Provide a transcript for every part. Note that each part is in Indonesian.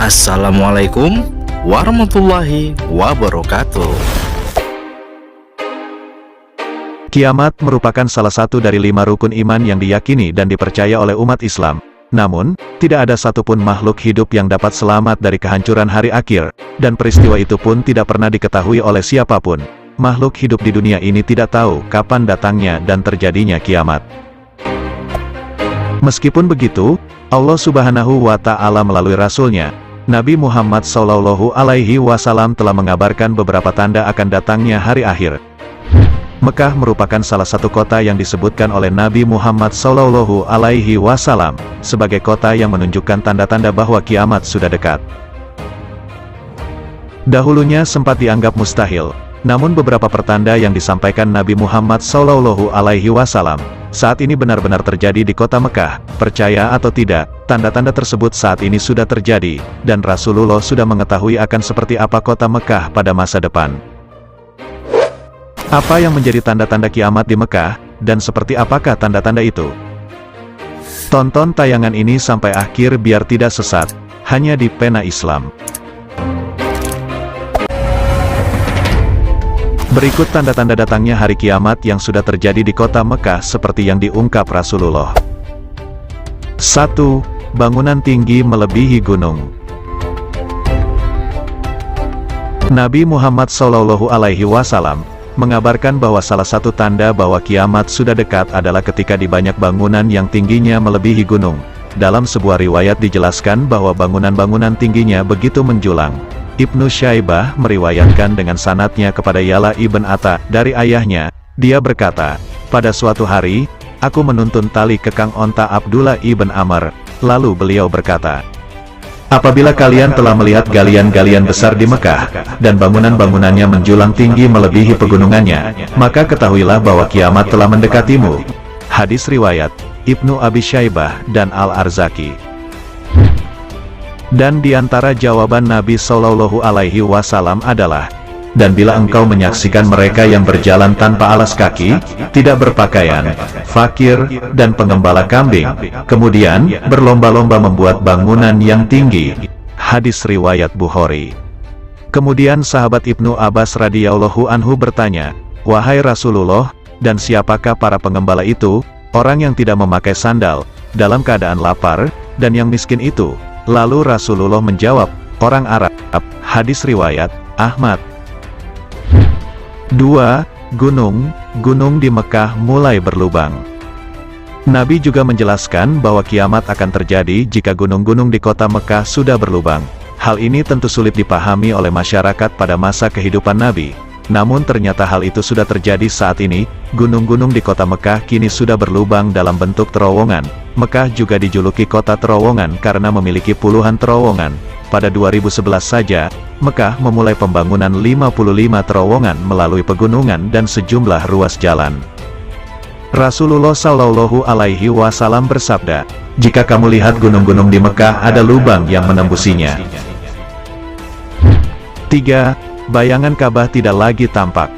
Assalamualaikum warahmatullahi wabarakatuh. Kiamat merupakan salah satu dari 5 rukun iman yang diyakini dan dipercaya oleh umat Islam. Namun, tidak ada satupun makhluk hidup yang dapat selamat dari kehancuran hari akhir, dan peristiwa itu pun tidak pernah diketahui oleh siapapun. Makhluk hidup di dunia ini tidak tahu kapan datangnya dan terjadinya kiamat. Meskipun begitu, Allah Subhanahu wa Ta'ala melalui Rasul-Nya, Nabi Muhammad SAW telah mengabarkan beberapa tanda akan datangnya hari akhir. Mekah merupakan salah satu kota yang disebutkan oleh Nabi Muhammad SAW sebagai kota yang menunjukkan tanda-tanda bahwa kiamat sudah dekat. Dahulunya sempat dianggap mustahil, namun beberapa pertanda yang disampaikan Nabi Muhammad SAW saat ini benar-benar terjadi di kota Mekah. Percaya atau tidak, tanda-tanda tersebut saat ini sudah terjadi, dan Rasulullah sudah mengetahui akan seperti apa kota Mekah pada masa depan. Apa yang menjadi tanda-tanda kiamat di Mekah, dan seperti apakah tanda-tanda itu? Tonton tayangan ini sampai akhir biar tidak sesat, hanya di Pena Islam. Berikut tanda-tanda datangnya hari kiamat yang sudah terjadi di kota Mekah seperti yang diungkap Rasulullah. 1. Bangunan tinggi melebihi gunung. Nabi Muhammad SAW mengabarkan bahwa salah satu tanda bahwa kiamat sudah dekat adalah ketika di banyak bangunan yang tingginya melebihi gunung. Dalam sebuah riwayat dijelaskan bahwa bangunan-bangunan tingginya begitu menjulang. Ibnu Syaibah meriwayatkan dengan sanadnya kepada Yala ibn Atta dari ayahnya, dia berkata, pada suatu hari, aku menuntun tali kekang onta Abdullah ibn Amr, lalu beliau berkata, apabila kalian telah melihat galian-galian besar di Mekah, dan bangunan-bangunannya menjulang tinggi melebihi pegunungannya, maka ketahuilah bahwa kiamat telah mendekatimu. Hadis riwayat Ibnu Abi Syaibah dan Al-Arzaki. Dan di antara jawaban Nabi SAW adalah, dan bila engkau menyaksikan mereka yang berjalan tanpa alas kaki, tidak berpakaian, fakir, dan pengembala kambing, kemudian berlomba-lomba membuat bangunan yang tinggi. Hadis riwayat Bukhari. Kemudian sahabat Ibnu Abbas radhiyallahu anhu bertanya, wahai Rasulullah, dan siapakah para pengembala itu, orang yang tidak memakai sandal, dalam keadaan lapar, dan yang miskin itu? Lalu Rasulullah menjawab, orang Arab. Hadis riwayat Ahmad. 2. Gunung di Mekah mulai berlubang. Nabi juga menjelaskan bahwa kiamat akan terjadi jika gunung-gunung di kota Mekah sudah berlubang. Hal ini tentu sulit dipahami oleh masyarakat pada masa kehidupan Nabi. Namun ternyata hal itu sudah terjadi saat ini. Gunung-gunung di kota Mekah kini sudah berlubang dalam bentuk terowongan. Mekah juga dijuluki kota terowongan karena memiliki puluhan terowongan. Pada 2011 saja, Mekah memulai pembangunan 55 terowongan melalui pegunungan dan sejumlah ruas jalan. Rasulullah SAW bersabda, jika kamu lihat gunung-gunung di Mekah ada lubang yang menembusinya. 3. Bayangan Ka'bah tidak lagi tampak.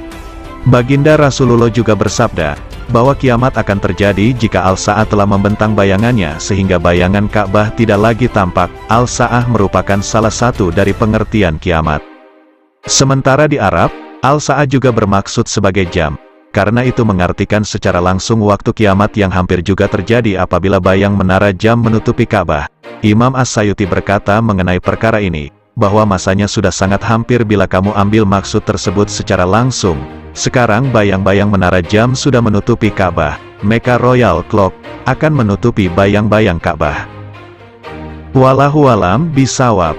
Baginda Rasulullah juga bersabda, bahwa kiamat akan terjadi jika Al-Sa'ah telah membentang bayangannya sehingga bayangan Ka'bah tidak lagi tampak. Al-Sa'ah merupakan salah satu dari pengertian kiamat. Sementara di Arab, Al-Sa'ah juga bermaksud sebagai jam. Karena itu mengartikan secara langsung waktu kiamat yang hampir juga terjadi apabila bayang menara jam menutupi Ka'bah. Imam As-Sayuti berkata mengenai perkara ini, bahwa masanya sudah sangat hampir bila kamu ambil maksud tersebut secara langsung. Sekarang bayang-bayang menara jam sudah menutupi Ka'bah. Mecca Royal Clock akan menutupi bayang-bayang Ka'bah. Wallahu a'lam bishawab.